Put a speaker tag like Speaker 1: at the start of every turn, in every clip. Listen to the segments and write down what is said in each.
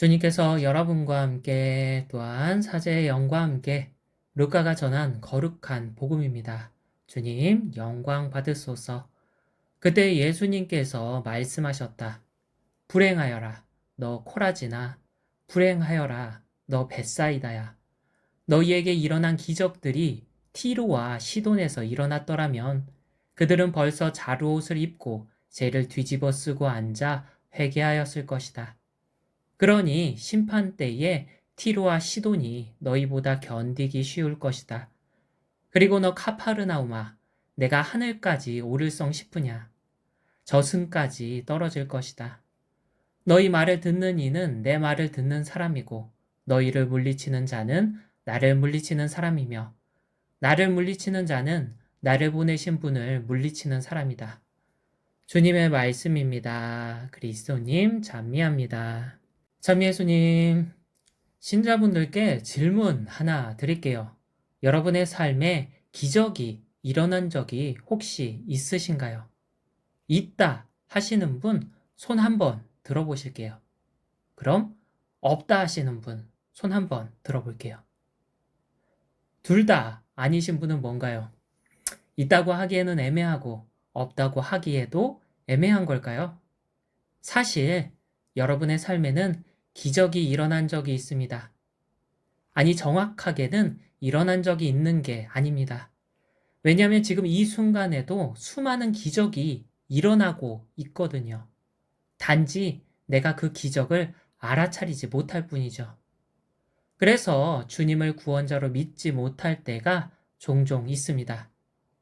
Speaker 1: 주님께서 여러분과 함께 또한 사제의 영과 함께 루카가 전한 거룩한 복음입니다. 주님 영광 받으소서. 그때 예수님께서 말씀하셨다. 불행하여라 너 코라지나, 불행하여라 너 벳사이다야. 너희에게 일어난 기적들이 티로와 시돈에서 일어났더라면 그들은 벌써 자루옷을 입고 죄를 뒤집어 쓰고 앉아 회개하였을 것이다. 그러니 심판 때에 티로와 시돈이 너희보다 견디기 쉬울 것이다. 그리고 너 카파르나우마, 내가 하늘까지 오를성 싶으냐? 저승까지 떨어질 것이다. 너희 말을 듣는 이는 내 말을 듣는 사람이고 너희를 물리치는 자는 나를 물리치는 사람이며 나를 물리치는 자는 나를 보내신 분을 물리치는 사람이다. 주님의 말씀입니다. 그리스도님 찬미합니다. 찬미 예수님, 신자분들께 질문 하나 드릴게요. 여러분의 삶에 기적이 일어난 적이 혹시 있으신가요? 있다 하시는 분 손 한번 들어보실게요. 그럼 없다 하시는 분 손 한번 들어볼게요. 둘 다 아니신 분은 뭔가요? 있다고 하기에는 애매하고 없다고 하기에도 애매한 걸까요? 사실 여러분의 삶에는 기적이 일어난 적이 있습니다. 아니, 정확하게는 일어난 적이 있는 게 아닙니다. 왜냐하면 지금 이 순간에도 수많은 기적이 일어나고 있거든요. 단지 내가 그 기적을 알아차리지 못할 뿐이죠. 그래서 주님을 구원자로 믿지 못할 때가 종종 있습니다.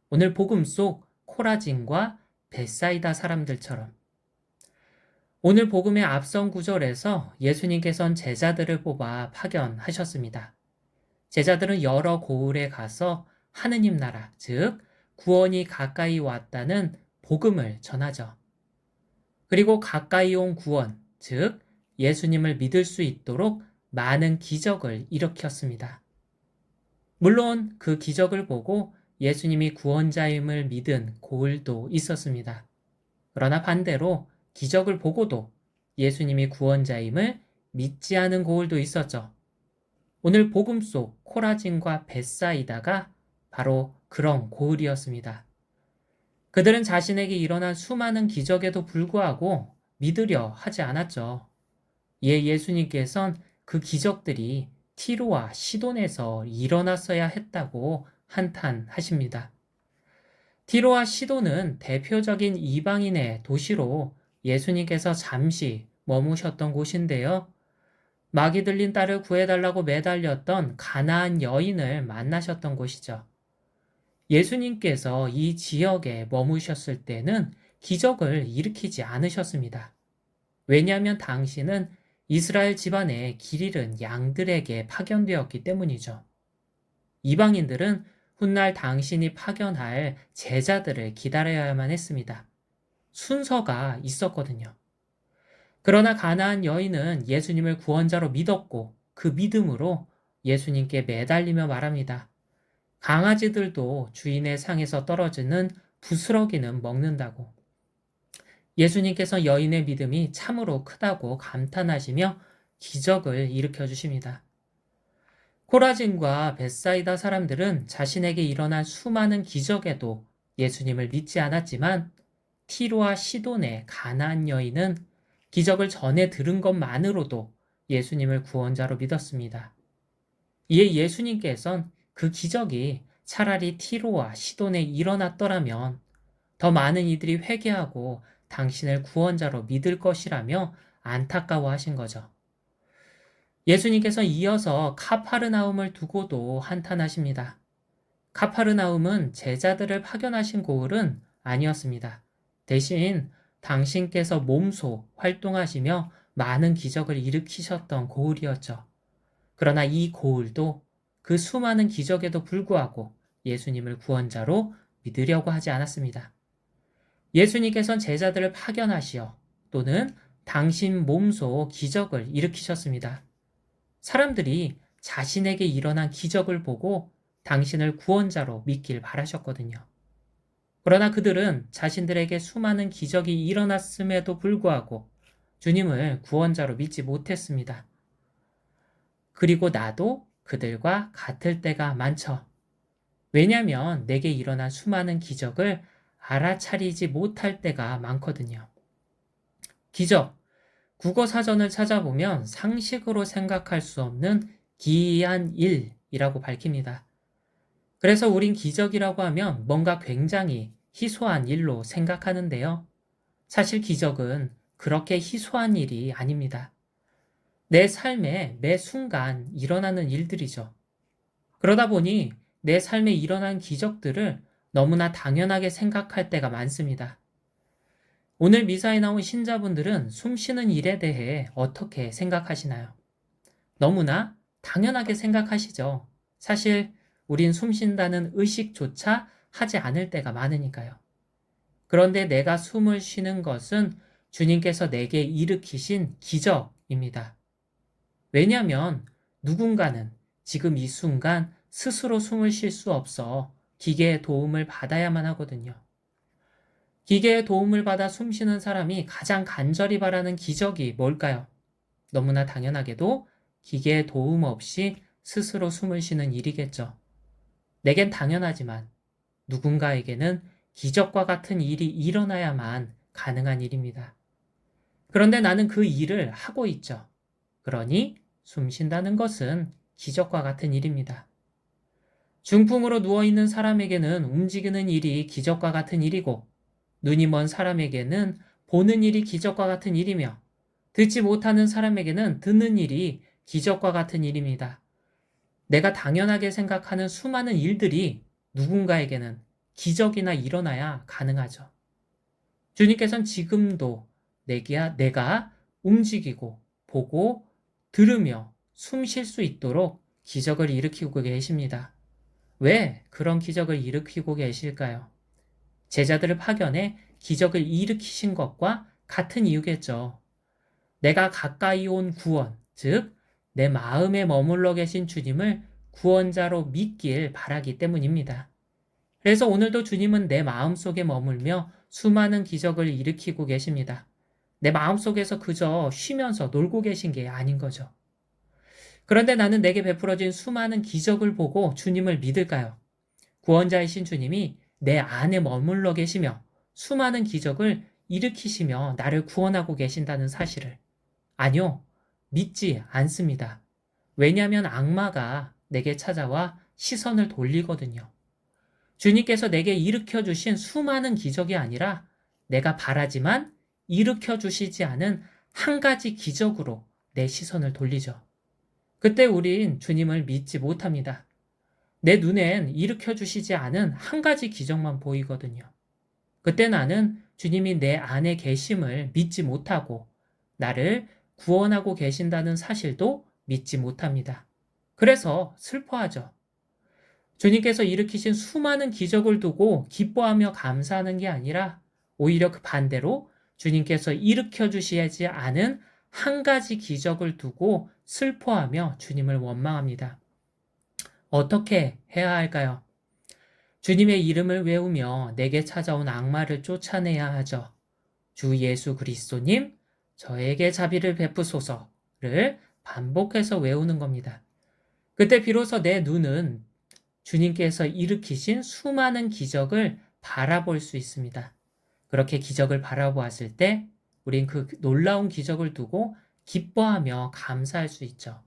Speaker 1: 오늘 복음 속 코라진과 벳사이다 사람들처럼. 오늘 복음의 앞선 구절에서 예수님께서는 제자들을 뽑아 파견하셨습니다. 제자들은 여러 고을에 가서 하느님 나라, 즉 구원이 가까이 왔다는 복음을 전하죠. 그리고 가까이 온 구원, 즉 예수님을 믿을 수 있도록 많은 기적을 일으켰습니다. 물론 그 기적을 보고 예수님이 구원자임을 믿은 고을도 있었습니다. 그러나 반대로 기적을 보고도 예수님이 구원자임을 믿지 않은 고을도 있었죠. 오늘 복음 속 코라진과 벳사이다가 바로 그런 고을이었습니다. 그들은 자신에게 일어난 수많은 기적에도 불구하고 믿으려 하지 않았죠. 예수님께서는 그 기적들이 티로와 시돈에서 일어났어야 했다고 한탄하십니다. 티로와 시돈은 대표적인 이방인의 도시로 예수님께서 잠시 머무셨던 곳인데요. 마귀 들린 딸을 구해달라고 매달렸던 가나안 여인을 만나셨던 곳이죠. 예수님께서 이 지역에 머무셨을 때는 기적을 일으키지 않으셨습니다. 왜냐하면 당신은 이스라엘 집안의 길 잃은 양들에게 파견되었기 때문이죠. 이방인들은 훗날 당신이 파견할 제자들을 기다려야만 했습니다. 순서가 있었거든요. 그러나 가나안 여인은 예수님을 구원자로 믿었고 그 믿음으로 예수님께 매달리며 말합니다. 강아지들도 주인의 상에서 떨어지는 부스러기는 먹는다고. 예수님께서 여인의 믿음이 참으로 크다고 감탄하시며 기적을 일으켜 주십니다. 코라진과 벳사이다 사람들은 자신에게 일어난 수많은 기적에도 예수님을 믿지 않았지만 티로와 시돈의 가나안 여인은 기적을 전해 들은 것만으로도 예수님을 구원자로 믿었습니다. 이에 예수님께서는 그 기적이 차라리 티로와 시돈에 일어났더라면 더 많은 이들이 회개하고 당신을 구원자로 믿을 것이라며 안타까워하신 거죠. 예수님께서 이어서 카파르나움을 두고도 한탄하십니다. 카파르나움은 제자들을 파견하신 고을은 아니었습니다. 대신 당신께서 몸소 활동하시며 많은 기적을 일으키셨던 고을이었죠. 그러나 이 고을도 그 수많은 기적에도 불구하고 예수님을 구원자로 믿으려고 하지 않았습니다. 예수님께서는 제자들을 파견하시어 또는 당신 몸소 기적을 일으키셨습니다. 사람들이 자신에게 일어난 기적을 보고 당신을 구원자로 믿길 바라셨거든요. 그러나 그들은 자신들에게 수많은 기적이 일어났음에도 불구하고 주님을 구원자로 믿지 못했습니다. 그리고 나도 그들과 같을 때가 많죠. 왜냐하면 내게 일어난 수많은 기적을 알아차리지 못할 때가 많거든요. 기적, 국어 사전을 찾아보면 상식으로 생각할 수 없는 기이한 일이라고 밝힙니다. 그래서 우린 기적이라고 하면 뭔가 굉장히 희소한 일로 생각하는데요. 사실 기적은 그렇게 희소한 일이 아닙니다. 내 삶에 매 순간 일어나는 일들이죠. 그러다 보니 내 삶에 일어난 기적들을 너무나 당연하게 생각할 때가 많습니다. 오늘 미사에 나온 신자분들은 숨 쉬는 일에 대해 어떻게 생각하시나요? 너무나 당연하게 생각하시죠. 사실 우린 숨 쉰다는 의식조차 하지 않을 때가 많으니까요. 그런데 내가 숨을 쉬는 것은 주님께서 내게 일으키신 기적입니다. 왜냐하면 누군가는 지금 이 순간 스스로 숨을 쉴 수 없어 기계의 도움을 받아야만 하거든요. 기계의 도움을 받아 숨 쉬는 사람이 가장 간절히 바라는 기적이 뭘까요? 너무나 당연하게도 기계의 도움 없이 스스로 숨을 쉬는 일이겠죠. 내겐 당연하지만 누군가에게는 기적과 같은 일이 일어나야만 가능한 일입니다. 그런데 나는 그 일을 하고 있죠. 그러니 숨 쉰다는 것은 기적과 같은 일입니다. 중풍으로 누워있는 사람에게는 움직이는 일이 기적과 같은 일이고, 눈이 먼 사람에게는 보는 일이 기적과 같은 일이며, 듣지 못하는 사람에게는 듣는 일이 기적과 같은 일입니다. 내가 당연하게 생각하는 수많은 일들이 누군가에게는 기적이나 일어나야 가능하죠. 주님께서는 지금도 내가 움직이고 보고 들으며 숨 쉴 수 있도록 기적을 일으키고 계십니다. 왜 그런 기적을 일으키고 계실까요? 제자들을 파견해 기적을 일으키신 것과 같은 이유겠죠. 내가 가까이 온 구원, 즉, 내 마음에 머물러 계신 주님을 구원자로 믿길 바라기 때문입니다. 그래서 오늘도 주님은 내 마음속에 머물며 수많은 기적을 일으키고 계십니다. 내 마음속에서 그저 쉬면서 놀고 계신 게 아닌 거죠. 그런데 나는 내게 베풀어진 수많은 기적을 보고 주님을 믿을까요? 구원자이신 주님이 내 안에 머물러 계시며 수많은 기적을 일으키시며 나를 구원하고 계신다는 사실을. 아니요, 믿지 않습니다. 왜냐하면 악마가 내게 찾아와 시선을 돌리거든요. 주님께서 내게 일으켜 주신 수많은 기적이 아니라 내가 바라지만 일으켜 주시지 않은 한 가지 기적으로 내 시선을 돌리죠. 그때 우린 주님을 믿지 못합니다. 내 눈엔 일으켜 주시지 않은 한 가지 기적만 보이거든요. 그때 나는 주님이 내 안에 계심을 믿지 못하고 나를 구원하고 계신다는 사실도 믿지 못합니다. 그래서 슬퍼하죠. 주님께서 일으키신 수많은 기적을 두고 기뻐하며 감사하는 게 아니라 오히려 그 반대로 주님께서 일으켜 주시지 않은 한 가지 기적을 두고 슬퍼하며 주님을 원망합니다. 어떻게 해야 할까요? 주님의 이름을 외우며 내게 찾아온 악마를 쫓아내야 하죠. 주 예수 그리스도님, 저에게 자비를 베푸소서를 반복해서 외우는 겁니다. 그때 비로소 내 눈은 주님께서 일으키신 수많은 기적을 바라볼 수 있습니다. 그렇게 기적을 바라보았을 때 우린 그 놀라운 기적을 두고 기뻐하며 감사할 수 있죠.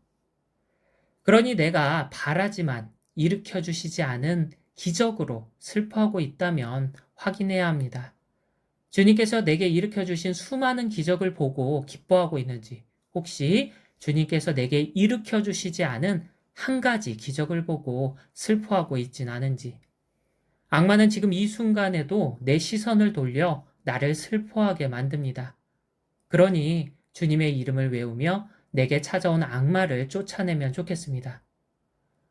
Speaker 1: 그러니 내가 바라지만 일으켜 주시지 않은 기적으로 슬퍼하고 있다면 확인해야 합니다. 주님께서 내게 일으켜 주신 수많은 기적을 보고 기뻐하고 있는지, 혹시 주님께서 내게 일으켜 주시지 않은 한 가지 기적을 보고 슬퍼하고 있진 않은지. 악마는 지금 이 순간에도 내 시선을 돌려 나를 슬퍼하게 만듭니다. 그러니 주님의 이름을 외우며 내게 찾아온 악마를 쫓아내면 좋겠습니다.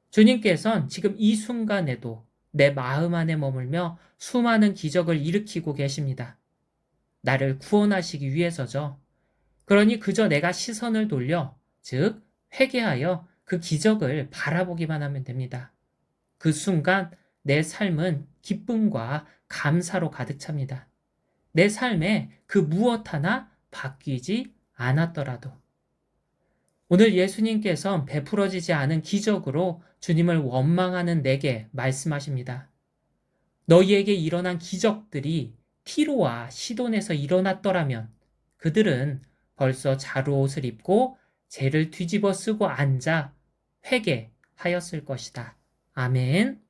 Speaker 1: 주님께서는 지금 이 순간에도 내 마음 안에 머물며 수많은 기적을 일으키고 계십니다. 나를 구원하시기 위해서죠. 그러니 그저 내가 시선을 돌려, 즉 회개하여 그 기적을 바라보기만 하면 됩니다. 그 순간 내 삶은 기쁨과 감사로 가득 찹니다. 내 삶에 그 무엇 하나 바뀌지 않았더라도. 오늘 예수님께서 베풀어지지 않은 기적으로 주님을 원망하는 내게 말씀하십니다. 너희에게 일어난 기적들이 티로와 시돈에서 일어났더라면 그들은 벌써 자루옷을 입고 재를 뒤집어 쓰고 앉아 회개하였을 것이다. 아멘.